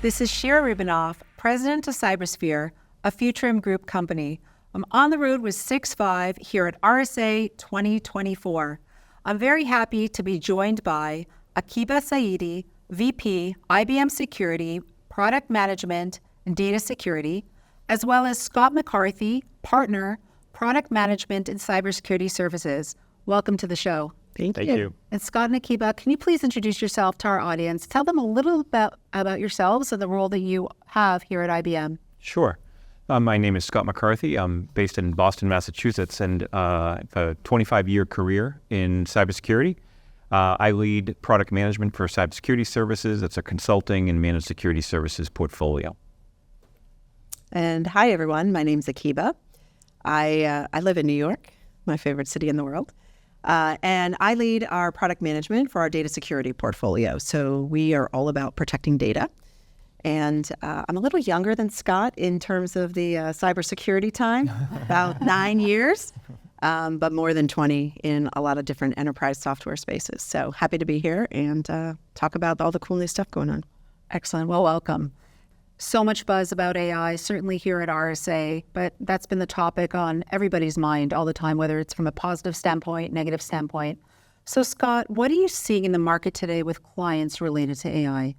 This is Shira Rubinoff, president of Cybersphere, a Futurum Group company. I'm on the road with 6.5 here at RSA 2024. I'm very happy to be joined by Akiba Saidi, VP, IBM Security, Product Management, and Data Security, as well as Scott McCarthy, Partner, Product Management and Cybersecurity Services. Welcome to the show. Thank you. And Scott and Akiba, can you please introduce yourself to our audience? Tell them a little about yourselves and the role that you have here at IBM. Sure. My name is Scott McCarthy. I'm based in Boston, Massachusetts, and I have a 25-year career in cybersecurity. I lead product management for cybersecurity services. It's a consulting and managed security services portfolio. And hi, everyone. My name's Akiba. I live in New York, my favorite city in the world. And I lead our product management for our data security portfolio. So we are all about protecting data. And I'm a little younger than Scott in terms of the cybersecurity time, about 9 years, but more than 20 in a lot of different enterprise software spaces. So happy to be here and talk about all the cool new stuff going on. Excellent. Well, welcome. So much buzz about AI, certainly here at RSA, but that's been the topic on everybody's mind all the time, whether it's from a positive standpoint, negative standpoint. So Scott, what are you seeing in the market today with clients related to AI?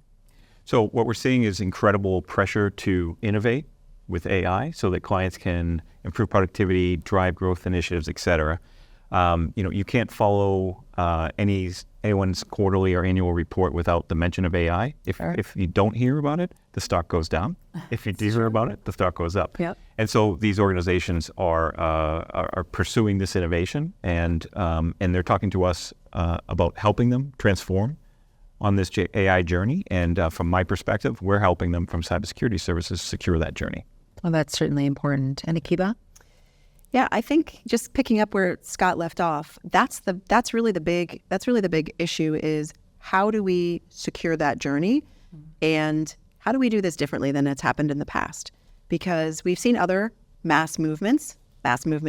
So what we're seeing is incredible pressure to innovate with AI so that clients can improve productivity, drive growth initiatives, et cetera. You can't follow anyone's quarterly or annual report without the mention of AI. If you don't hear about it, the stock goes down. If you do hear about it, the stock goes up. Yep. And so these organizations are pursuing this innovation, and they're talking to us about helping them transform on this AI journey. And from my perspective, we're helping them from cybersecurity services secure that journey. Well, that's certainly important. And Akiba? Yeah, I think just picking up where Scott left off, that's really the big issue is how do we secure that journey, and how do we do this differently than it's happened in the past? Because we've seen other mass movement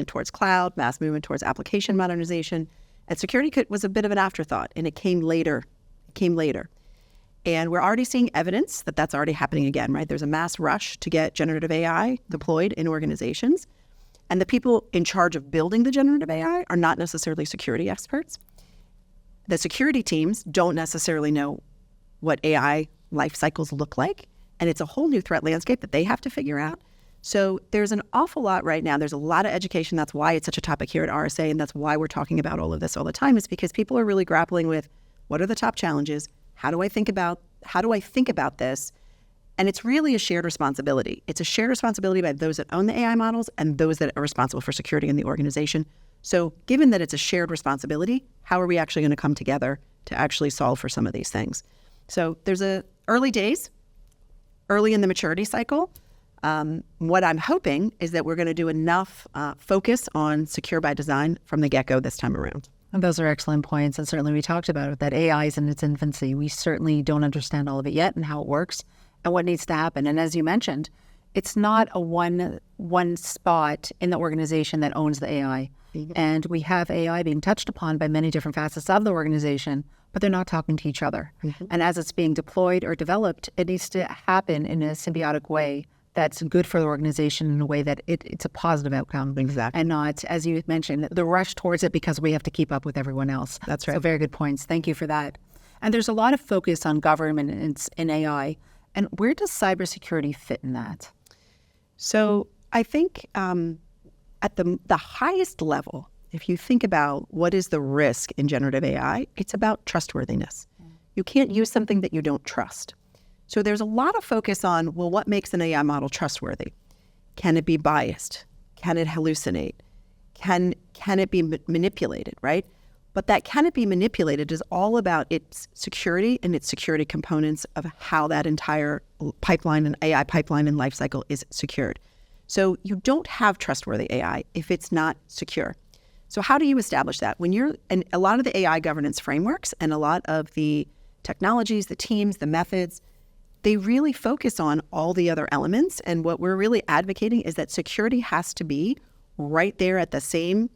towards cloud, mass movement towards application modernization, and security was a bit of an afterthought, and it came later. And we're already seeing evidence that that's already happening again, right? There's a mass rush to get generative AI deployed in organizations. And the people in charge of building the generative AI are not necessarily security experts. The security teams don't necessarily know what AI life cycles look like. And it's a whole new threat landscape that they have to figure out. So there's an awful lot right now. There's a lot of education. That's why it's such a topic here at RSA. And that's why we're talking about all of this all the time, is because people are really grappling with what are the top challenges? How do I think about this? And it's really a shared responsibility. It's a shared responsibility by those that own the AI models and those that are responsible for security in the organization. So given that it's a shared responsibility, how are we actually going to come together to actually solve for some of these things? So there's early days, early in the maturity cycle. What I'm hoping is that we're going to do enough focus on secure by design from the get-go this time around. And those are excellent points. And certainly we talked about it, that AI is in its infancy. We certainly don't understand all of it yet and how it works and what needs to happen. And as you mentioned, it's not a one spot in the organization that owns the AI. Mm-hmm. And we have AI being touched upon by many different facets of the organization, but they're not talking to each other. Mm-hmm. And as it's being deployed or developed, it needs to happen in a symbiotic way that's good for the organization in a way that it's a positive outcome. Exactly. And not, as you mentioned, the rush towards it because we have to keep up with everyone else. That's right. So very good points. Thank you for that. And there's a lot of focus on government in AI. And where does cybersecurity fit in that? So I think at the highest level, if you think about what is the risk in generative AI, it's about trustworthiness. You can't use something that you don't trust. So there's a lot of focus on, well, what makes an AI model trustworthy? Can it be biased? Can it hallucinate? Can it be manipulated, right? But that can it be manipulated is all about its security and its security components of how that entire pipeline and AI pipeline and lifecycle is secured. So you don't have trustworthy AI if it's not secure. So how do you establish that? And a lot of the AI governance frameworks and a lot of the technologies, the teams, the methods, they really focus on all the other elements. And what we're really advocating is that security has to be right there at the same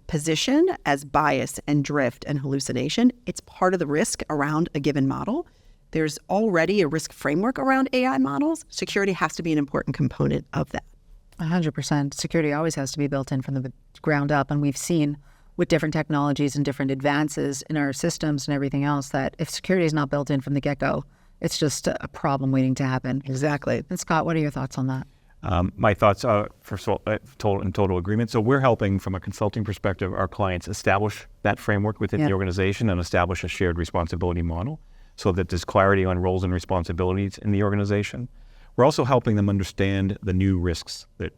position as bias and drift and hallucination. It's part of the risk around a given model. there's already a risk framework around AI models. Security has to be an important component of that. 100%. Security always has to be built in from the ground up. And we've seen with different technologies and different advances in our systems and everything else that if security is not built in from the get-go, it's just a problem waiting to happen. Exactly. And Scott, what are your thoughts on that? My thoughts are, first of all, in total agreement. So we're helping, from a consulting perspective, our clients establish that framework within the organization and establish a shared responsibility model so that there's clarity on roles and responsibilities in the organization. We're also helping them understand the new risks that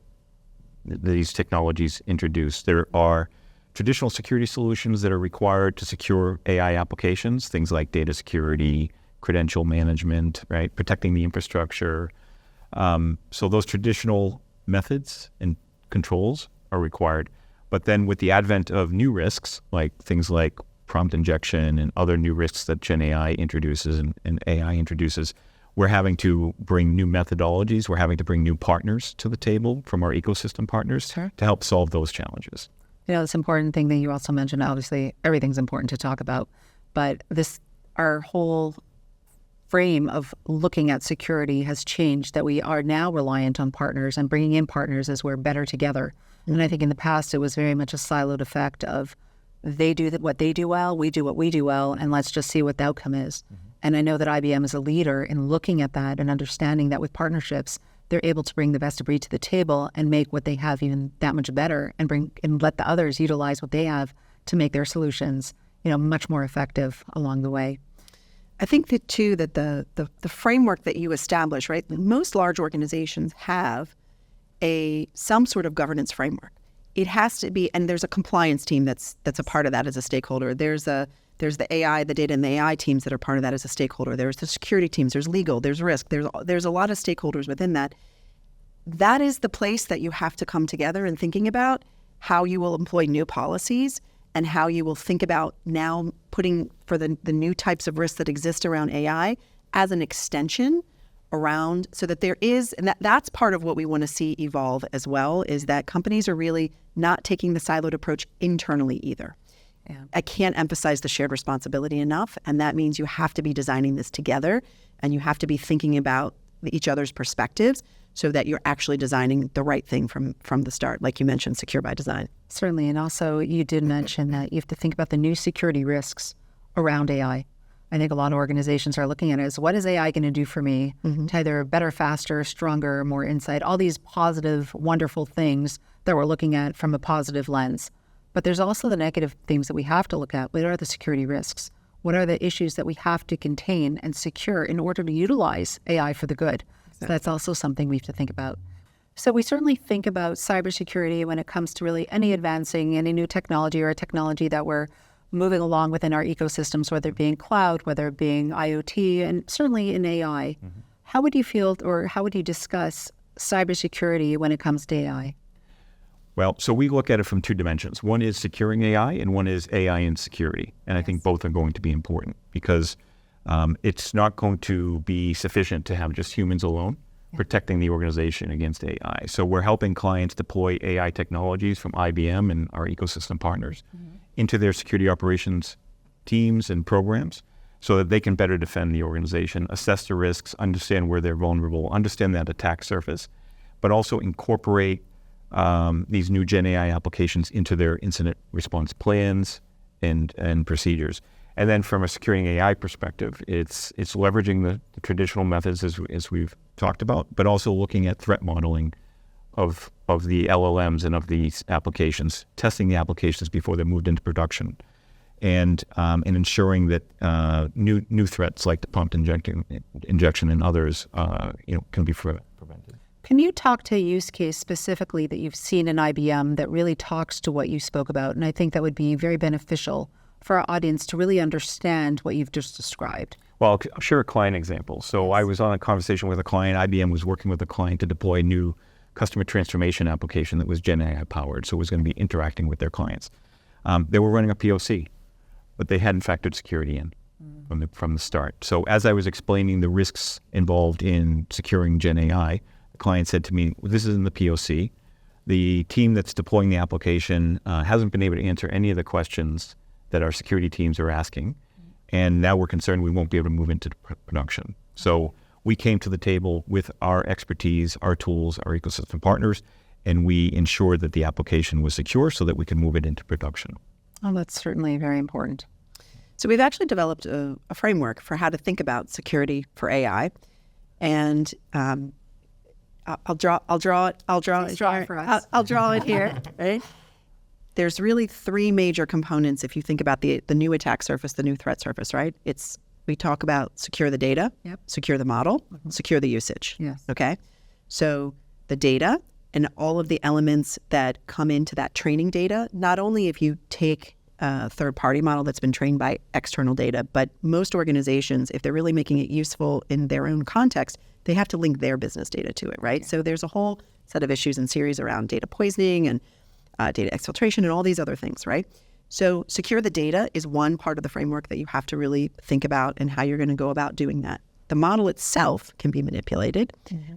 these technologies introduce. There are traditional security solutions that are required to secure AI applications, things like data security, credential management, right, protecting the infrastructure. So those traditional methods and controls are required. But then with the advent of new risks, like things like prompt injection and other new risks that Gen AI introduces and AI introduces, we're having to bring new methodologies. We're having to bring new partners to the table from our ecosystem partners to help solve those challenges. You know, this important thing that you also mentioned, obviously everything's important to talk about, but our whole frame of looking at security has changed, that we are now reliant on partners and bringing in partners as we're better together. And I think in the past, it was very much a siloed effect of they do what they do well, we do what we do well, and let's just see what the outcome is. And I know that IBM is a leader in looking at that and understanding that with partnerships, they're able to bring the best of breed to the table and make what they have even that much better and let the others utilize what they have to make their solutions, much more effective along the way. I think that too, that the framework that you establish, right? Most large organizations have some sort of governance framework. It has to be, and there's a compliance team that's a part of that as a stakeholder. There's the AI, the data and the AI teams that are part of that as a stakeholder. There's the security teams, there's legal, there's risk, there's a lot of stakeholders within that. That is the place that you have to come together and thinking about how you will employ new policies and how you will think about now putting for the new types of risks that exist around AI as an extension around, so that there is, and that's part of what we want to see evolve as well, is that companies are really not taking the siloed approach internally either. Yeah. I can't emphasize the shared responsibility enough, and that means you have to be designing this together, and you have to be thinking about each other's perspectives so that you're actually designing the right thing from the start, like you mentioned, secure by design. Certainly, and also you did mention that you have to think about the new security risks around AI. I think a lot of organizations are looking at it as, what is AI going to do for me to either better, faster, stronger, more insight, all these positive, wonderful things that we're looking at from a positive lens. But there's also the negative things that we have to look at. What are the security risks? What are the issues that we have to contain and secure in order to utilize AI for the good? Exactly. So that's also something we have to think about. So we certainly think about cybersecurity when it comes to really any advancing, any new technology or a technology that we're moving along within our ecosystems, whether it be in cloud, whether it being IoT, and certainly in AI. How would you feel, or how would you discuss cybersecurity when it comes to AI? Well, so we look at it from two dimensions. One is securing AI, and one is AI and security. And I think both are going to be important because it's not going to be sufficient to have just humans alone protecting the organization against AI. So we're helping clients deploy AI technologies from IBM and our ecosystem partners into their security operations teams and programs so that they can better defend the organization, assess the risks, understand where they're vulnerable, understand that attack surface, but also incorporate these new Gen AI applications into their incident response plans and procedures. And then from a securing AI perspective, it's leveraging the traditional methods as we've talked about, but also looking at threat modeling of the LLMs and of these applications, testing the applications before they're moved into production, and ensuring that new threats like the prompt injection and others can be prevented. Can you talk to a use case specifically that you've seen in IBM that really talks to what you spoke about? And I think that would be very beneficial for our audience to really understand what you've just described. Well, I'll share a client example. So I was on a conversation with a client. IBM was working with a client to deploy a new customer transformation application that was Gen AI powered, so it was going to be interacting with their clients. They were running a POC, but they hadn't factored security in from the start. So as I was explaining the risks involved in securing Gen AI, the client said to me, well, this is in the POC. The team that's deploying the application hasn't been able to answer any of the questions that our security teams are asking. and now we're concerned we won't be able to move into production. So we came to the table with our expertise, our tools, our ecosystem partners, and we ensured that the application was secure so that we could move it into production. Oh, that's certainly very important. So we've actually developed a framework for how to think about security for AI, and I'll draw it here. Right? There's really three major components if you think about the new attack surface, the new threat surface. Right? We talk about secure the data, secure the model, secure the usage. Yes. Okay. So the data and all of the elements that come into that training data, not only if you take a third-party model that's been trained by external data, but most organizations, if they're really making it useful in their own context, they have to link their business data to it, right? So there's a whole set of issues and series around data poisoning and data exfiltration and all these other things, right? So secure the data is one part of the framework that you have to really think about and how you're going to go about doing that. The model itself can be manipulated.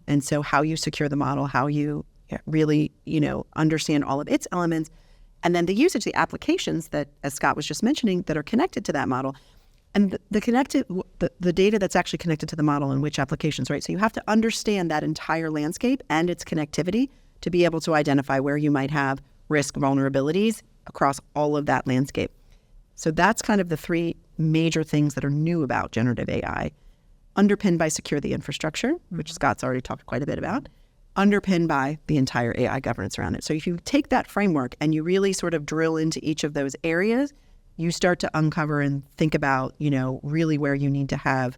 And so how you secure the model, how you really, understand all of its elements, and then the usage, the applications that, as Scott was just mentioning, that are connected to that model, and the data that's actually connected to the model and which applications, right? So you have to understand that entire landscape and its connectivity to be able to identify where you might have risk vulnerabilities across all of that landscape. So that's kind of the three major things that are new about generative AI, underpinned by secure the infrastructure, which Scott's already talked quite a bit about, underpinned by the entire AI governance around it. So if you take that framework and you really sort of drill into each of those areas, you start to uncover and think about, really where you need to have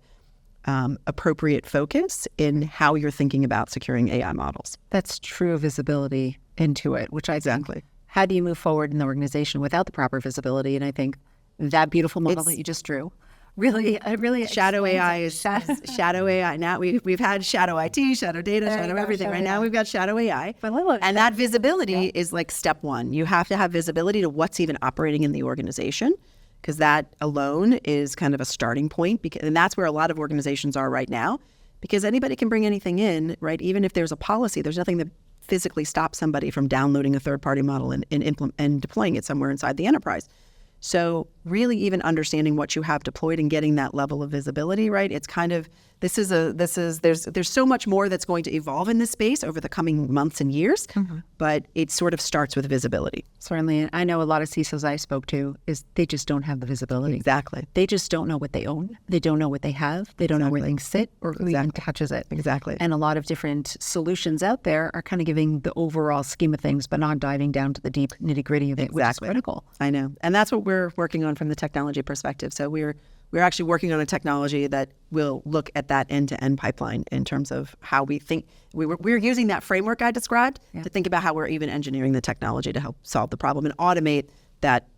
appropriate focus in how you're thinking about securing AI models. That's true visibility into it, which I think, how do you move forward in the organization without the proper visibility? And I think that beautiful model that you just drew, really shadow AI is shadow AI. Now we've had shadow IT, shadow data, shadow everything. Right now we've got shadow AI, and that visibility is like step one. You have to have visibility to what's even operating in the organization, because that alone is kind of a starting point. And that's where a lot of organizations are right now, because anybody can bring anything in, right? Even if there's a policy, there's nothing that physically stops somebody from downloading a third-party model and deploying it somewhere inside the enterprise. So really even understanding what you have deployed and getting that level of visibility, right? It's kind of, there's so much more that's going to evolve in this space over the coming months and years, but it sort of starts with visibility. Certainly. I know a lot of CISOs I spoke to is they just don't have the visibility. Exactly. They just don't know what they own. They don't know what they have. They don't know where things sit or who even touches it. Exactly. And a lot of different solutions out there are kind of giving the overall scheme of things, but not diving down to the deep nitty-gritty of it, which is critical. I know. And that's what we're working on from the technology perspective. So we're actually working on a technology that will look at that end-to-end pipeline in terms of how we think. We're using that framework I described to think about how we're even engineering the technology to help solve the problem and automate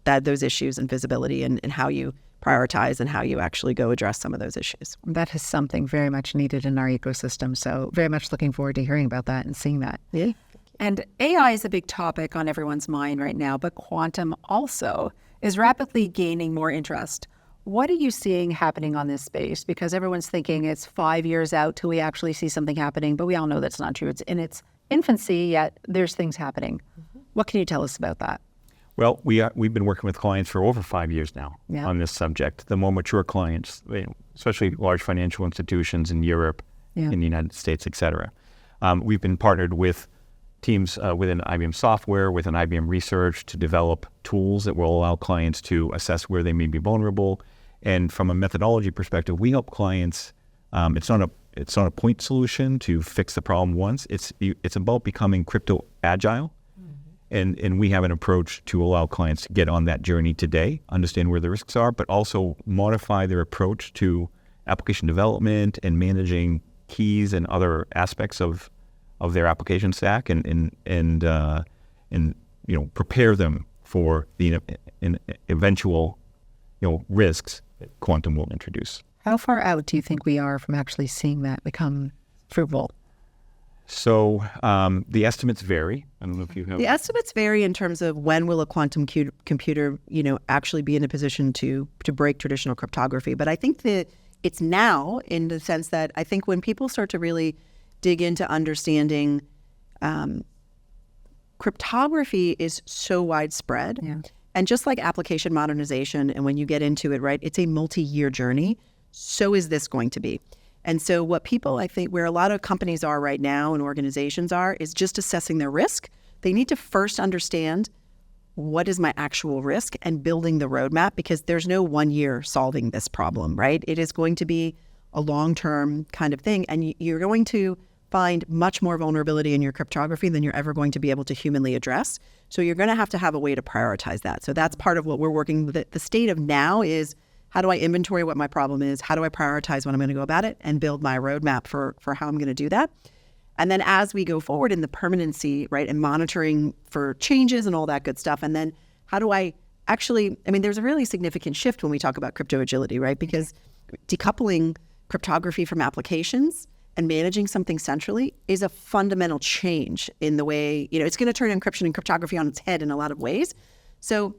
those issues and visibility and how you prioritize and how you actually go address some of those issues. That is something very much needed in our ecosystem. So very much looking forward to hearing about that and seeing that. Yeah. And AI is a big topic on everyone's mind right now, but quantum also is rapidly gaining more interest. What are you seeing happening on this space? Because everyone's thinking it's 5 years out till we actually see something happening, but we all know that's not true. It's in its infancy, yet there's things happening. What can you tell us about that? Well, we've been working with clients for over 5 years now on this subject. The more mature clients, especially large financial institutions in Europe, in the United States, et cetera. We've been partnered with teams within IBM software, within IBM research to develop tools that will allow clients to assess where they may be vulnerable. And from a methodology perspective, we help clients. It's not a point solution to fix the problem once. It's about becoming crypto agile. And we have an approach to allow clients to get on that journey today, understand where the risks are, but also modify their approach to application development and managing keys and other aspects of their application stack, and prepare them for the eventual risks that quantum will introduce. How far out do you think we are from actually seeing that become fruitful? So the estimates vary. I don't know if you have... The estimates vary in terms of when will a quantum computer, actually be in a position to break traditional cryptography. But I think that it's now, in the sense that I think when people start to really dig into understanding cryptography is so widespread And just like application modernization, and when you get into it, right, it's a multi-year journey. So is this going to be. And so what people, I think, where a lot of companies are right now and organizations are, is just assessing their risk. They need to first understand what is my actual risk and building the roadmap, because there's no 1 year solving this problem, right? It is going to be a long-term kind of thing. And you're going to find much more vulnerability in your cryptography than you're ever going to be able to humanly address. So you're going to have a way to prioritize that. So that's part of what we're working with. The state of now is, how do I inventory what my problem is? How do I prioritize when I'm going to go about it and build my roadmap for how I'm going to do that? And then as we go forward in the permanency, right, and monitoring for changes and all that good stuff. And then how do I actually, there's a really significant shift when we talk about crypto agility, right? Because decoupling cryptography from applications and managing something centrally is a fundamental change in the way, it's going to turn encryption and cryptography on its head in a lot of ways. So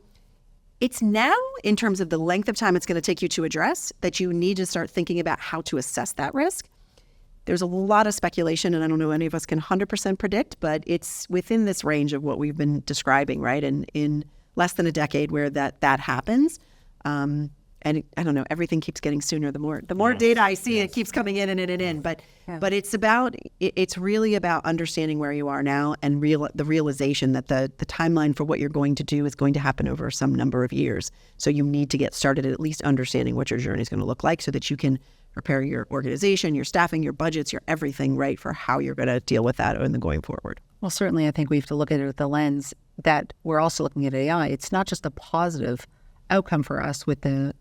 it's now, in terms of the length of time it's going to take you to address, that you need to start thinking about how to assess that risk. There's a lot of speculation, and I don't know any of us can 100% predict, but it's within this range of what we've been describing, right? And in less than a decade where that happens. And I don't know, everything keeps getting sooner. The more data I see, it keeps coming in and in and in. But it's really about understanding where you are now and the realization that the timeline for what you're going to do is going to happen over some number of years. So you need to get started at least understanding what your journey is going to look like, so that you can prepare your organization, your staffing, your budgets, your everything, right, for how you're going to deal with that in the going forward. Well, certainly I think we have to look at it with the lens that we're also looking at AI. It's not just a positive outcome for us with the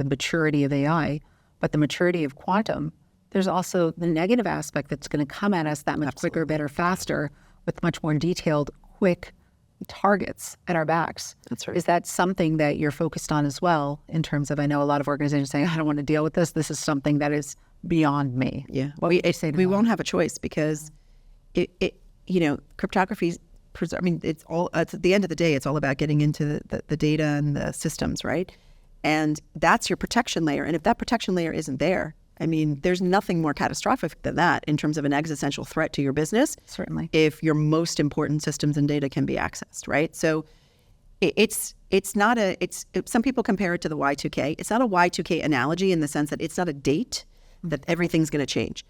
maturity of AI, but the maturity of quantum. There's also the negative aspect that's going to come at us that much quicker, better, faster, with much more detailed, quick targets at our backs. That's right. Is that something that you're focused on as well, in terms of, I know a lot of organizations saying, I don't want to deal with this. This is something that is beyond me. Yeah. We won't have a choice, because cryptography, it's all, at the end of the day, it's all about getting into the data and the systems, right? And that's your protection layer. And if that protection layer isn't there, there's nothing more catastrophic than that in terms of an existential threat to your business. Certainly. If your most important systems and data can be accessed, right? So some people compare it to the Y2K. It's not a Y2K analogy in the sense that it's not a date that everything's going to change.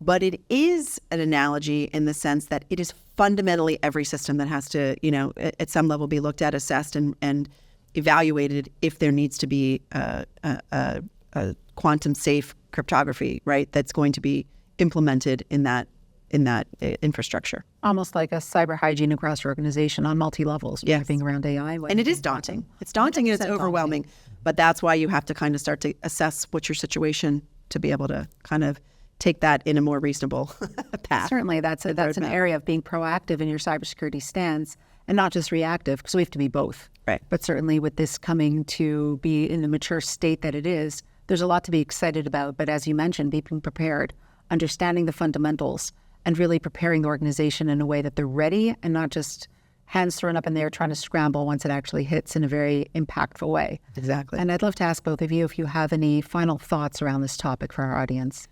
But it is an analogy in the sense that it is fundamentally every system that has to, at some level be looked at, assessed, and evaluated if there needs to be a quantum safe cryptography, right, that's going to be implemented in that infrastructure. Almost like a cyber hygiene across your organization on multi-levels. Yes. Being around AI. And it is daunting. It's daunting and it's overwhelming. Daunting. But that's why you have to kind of start to assess what's your situation to be able to kind of take that in a more reasonable path. Certainly, that's an area of being proactive in your cybersecurity stance and not just reactive, because we have to be both. Right. But certainly with this coming to be in the mature state that it is, there's a lot to be excited about. But as you mentioned, being prepared, understanding the fundamentals, and really preparing the organization in a way that they're ready and not just hands thrown up in the air trying to scramble once it actually hits in a very impactful way. Exactly. And I'd love to ask both of you if you have any final thoughts around this topic for our audience.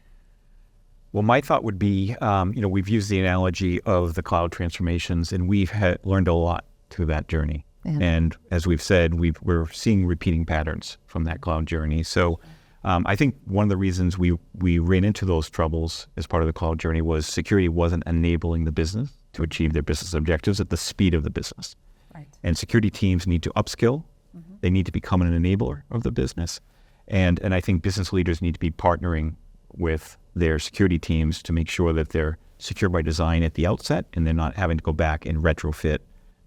Well, my thought would be, we've used the analogy of the cloud transformations, and we've learned a lot through that journey. Yeah. And as we've said, we're seeing repeating patterns from that cloud journey. So I think one of the reasons we ran into those troubles as part of the cloud journey was security wasn't enabling the business to achieve their business objectives at the speed of the business. Right. And security teams need to upskill. Mm-hmm. They need to become an enabler of the business. And I think business leaders need to be partnering with their security teams to make sure that they're secure by design at the outset, and they're not having to go back and retrofit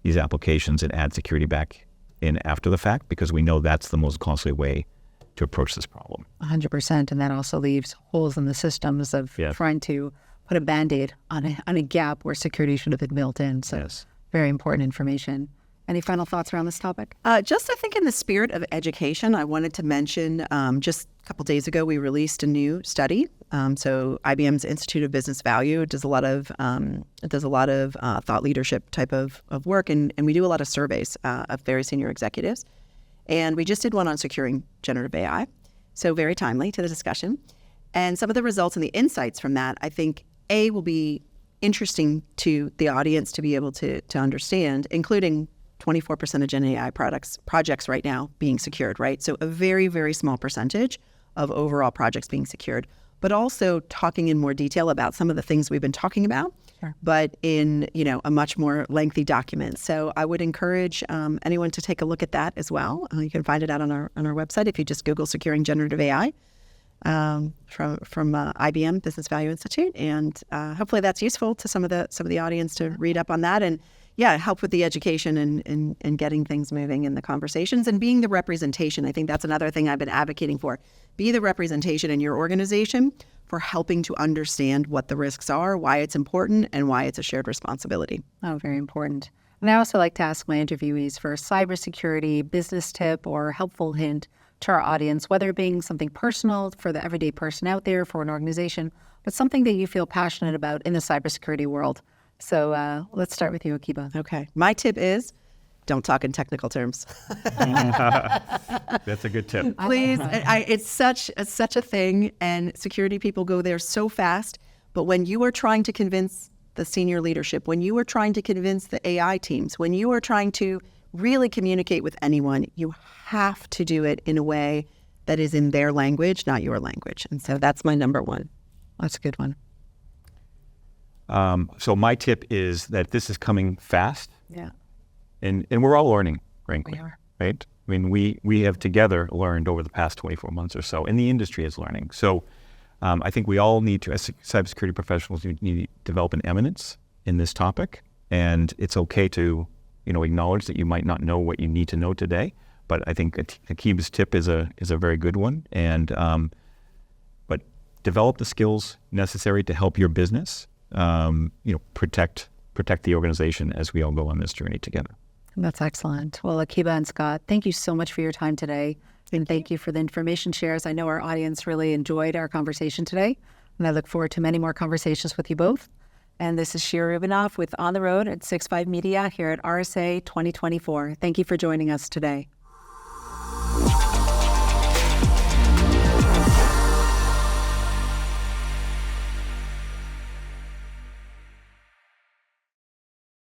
these applications and add security back in after the fact, because we know that's the most costly way to approach this problem. 100%. And that also leaves holes in the systems of trying to put a Band-Aid on a gap where security should have been built in. So very important information. Any final thoughts around this topic? Just, I think, in the spirit of education, I wanted to mention just a couple days ago, we released a new study. So IBM's Institute of Business Value does a lot of thought leadership type of work, and we do a lot of surveys of very senior executives. And we just did one on securing generative AI, so very timely to the discussion. And some of the results and the insights from that, I think, will be interesting to the audience to be able to understand, including 24% of Gen AI projects right now being secured, right? So a very, very small percentage of overall projects being secured, but also talking in more detail about some of the things we've been talking about, but in, a much more lengthy document. So I would encourage anyone to take a look at that as well. You can find it out on our website if you just Google Securing Generative AI from IBM Business Value Institute, and hopefully that's useful to some of the audience to read up on that, and help with the education and getting things moving in the conversations and being the representation. I think that's another thing I've been advocating for. Be the representation in your organization for helping to understand what the risks are, why it's important, and why it's a shared responsibility. Oh, very important. And I also like to ask my interviewees for a cybersecurity business tip or helpful hint to our audience, whether it being something personal for the everyday person out there, for an organization, but something that you feel passionate about in the cybersecurity world. So let's start with you, Akiba. Okay. My tip is don't talk in technical terms. That's a good tip. Please. It's such a thing, and security people go there so fast. But when you are trying to convince the senior leadership, when you are trying to convince the AI teams, when you are trying to really communicate with anyone, you have to do it in a way that is in their language, not your language. And so that's my number one. That's a good one. So my tip is that this is coming fast. Yeah. And we're all learning, frankly. We are. Right? I mean, we have together learned over the past 24 months or so, and the industry is learning. So I think we all need to, as cybersecurity professionals, need to develop an eminence in this topic. And it's okay to, acknowledge that you might not know what you need to know today. But I think Akiba's tip is a very good one. And but develop the skills necessary to help your business, protect the organization as we all go on this journey together. That's excellent. Well, Akiba and Scott, thank you so much for your time today. And thank you for the information shares. I know our audience really enjoyed our conversation today, and I look forward to many more conversations with you both. And this is Shira Rubinoff with On the Road at 6.5 Media here at RSA 2024. Thank you for joining us today.